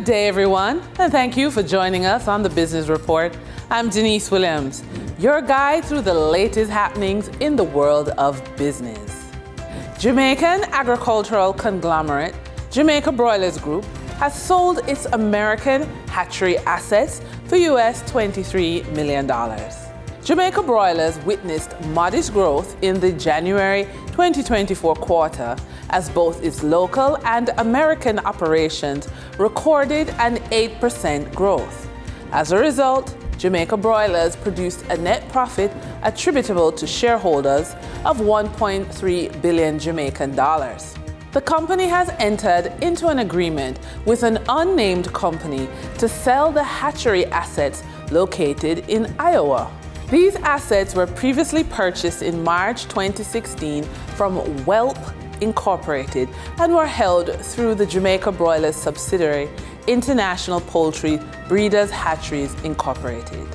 day, everyone, and thank you for joining us on the Business Report. I'm Denise Williams, your guide through the latest happenings in the world of business. Jamaican agricultural conglomerate Jamaica Broilers Group has sold its American hatchery assets for US $23 million. Jamaica Broilers witnessed modest growth in the January 2024 quarter as both its local and American operations recorded an 8% growth. As a result, Jamaica Broilers produced a net profit attributable to shareholders of 1.3 billion Jamaican dollars. The company has entered into an agreement with an unnamed company to sell the hatchery assets located in Iowa. These assets were previously purchased in March 2016 from Whelp Incorporated and were held through the Jamaica Broilers subsidiary, International Poultry Breeders Hatcheries Incorporated.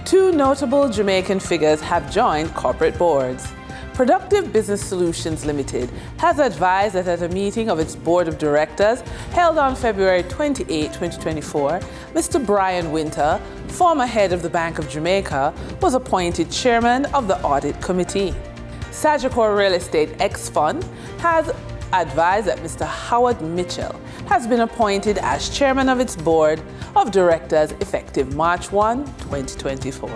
Two notable Jamaican figures have joined corporate boards. Productive Business Solutions Limited has advised that at a meeting of its board of directors held on February 28, 2024, Mr. Brian Winter, former head of the Bank of Jamaica, was appointed chairman of the audit committee. Sagicor Real Estate X Fund has advised that Mr. Howard Mitchell has been appointed as chairman of its board of directors effective March 1, 2024.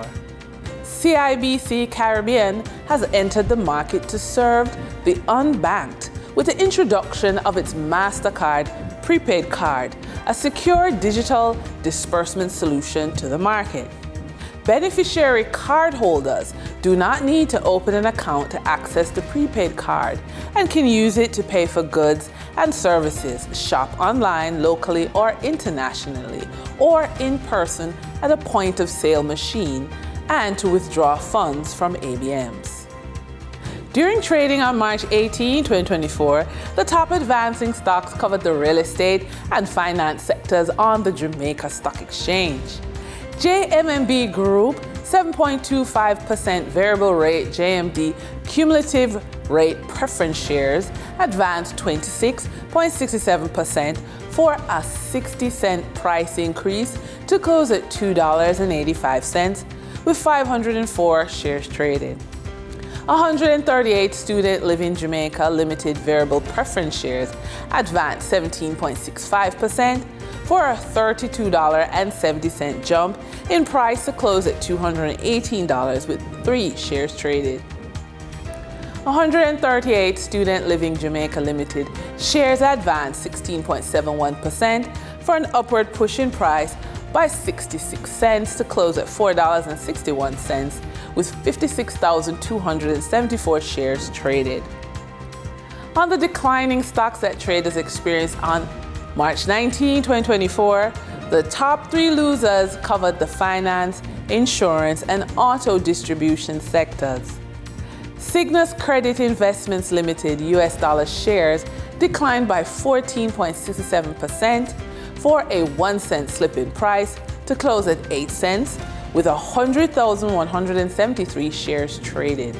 CIBC Caribbean has entered the market to serve the unbanked with the introduction of its MasterCard prepaid card, a secure digital disbursement solution to the market. Beneficiary cardholders do not need to open an account to access the prepaid card and can use it to pay for goods and services, shop online, locally or internationally, or in person at a point of sale machine, and to withdraw funds from ABMs. During trading on March 18, 2024, the top advancing stocks covered the real estate and finance sectors on the Jamaica Stock Exchange. JMMB Group 7.25% variable rate JMD cumulative rate preference shares advanced 26.67% for a 60-cent price increase to close at $2.85. with 504 shares traded. 138 Student Living Jamaica Limited variable preference shares advanced 17.65% for a $32.70 jump in price to close at $218 with 3 shares traded. 138 Student Living Jamaica Limited shares advanced 16.71% for an upward push in price by 66 cents to close at $4.61 with 56,274 shares traded. On the declining stocks that traders experienced on March 19, 2024, the top 3 losers covered the finance, insurance, and auto distribution sectors. Cygnus Credit Investments Limited US dollar shares declined by 14.67% for a 1-cent slip in price to close at 8 cents with 100,173 shares traded.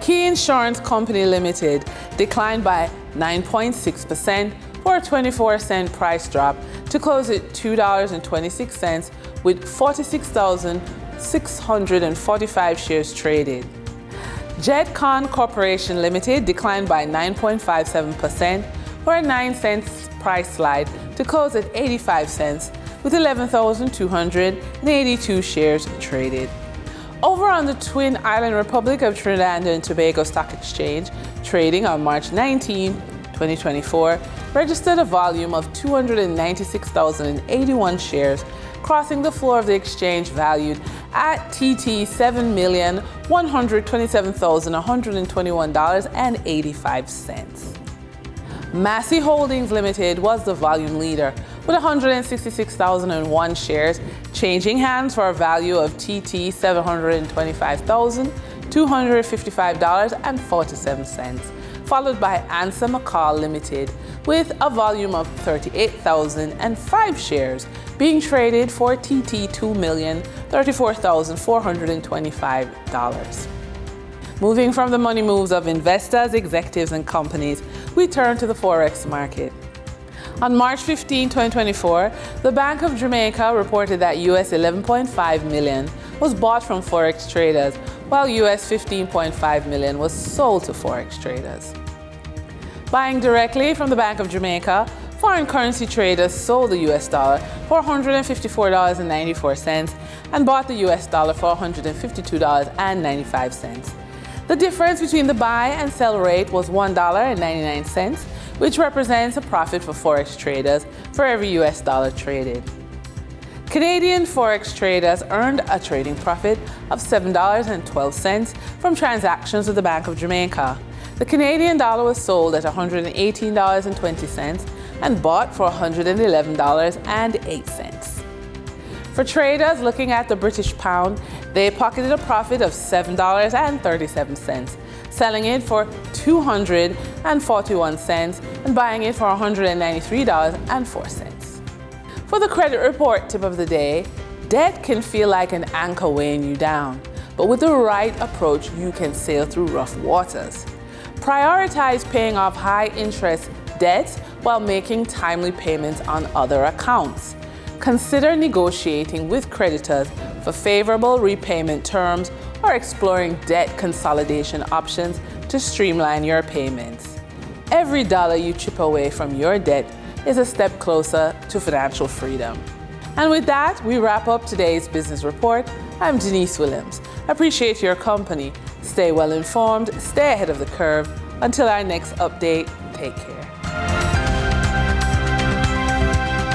Key Insurance Company Limited declined by 9.6% for a 24-cent price drop to close at $2.26 with 46,645 shares traded. Jetcon Corporation Limited declined by 9.57% for a 9-cent price slide to close at 85 cents with 11,282 shares traded. Over on the Twin Island Republic of Trinidad and Tobago Stock Exchange, trading on March 19, 2024, registered a volume of 296,081 shares, crossing the floor of the exchange valued at TT $7,127,121.85. Massey Holdings Limited was the volume leader with 166,001 shares, changing hands for a value of TT $725,255.47, followed by Ansa McCall Limited with a volume of 38,005 shares being traded for TT $2,034,425. Moving from the money moves of investors, executives, and companies, we turn to the Forex market. On March 15, 2024, the Bank of Jamaica reported that US 11.5 million was bought from Forex traders, while US 15.5 million was sold to Forex traders. Buying directly from the Bank of Jamaica, foreign currency traders sold the US dollar for $154.94 and bought the US dollar for $152.95. The difference between the buy and sell rate was $1.99, which represents a profit for Forex traders for every US dollar traded. Canadian Forex traders earned a trading profit of $7.12 from transactions with the Bank of Jamaica. The Canadian dollar was sold at $118.20 and bought for $111.08. For traders looking at the British pound, they pocketed a profit of $7.37, selling it for $241 and buying it for $193.04. For the credit report tip of the day, debt can feel like an anchor weighing you down, but with the right approach, you can sail through rough waters. Prioritize paying off high-interest debts while making timely payments on other accounts. Consider negotiating with creditors for favorable repayment terms or exploring debt consolidation options to streamline your payments. Every dollar you chip away from your debt is a step closer to financial freedom. And with that, we wrap up today's business report. I'm Denise Williams. Appreciate your company. Stay well informed, stay ahead of the curve. Until our next update, take care.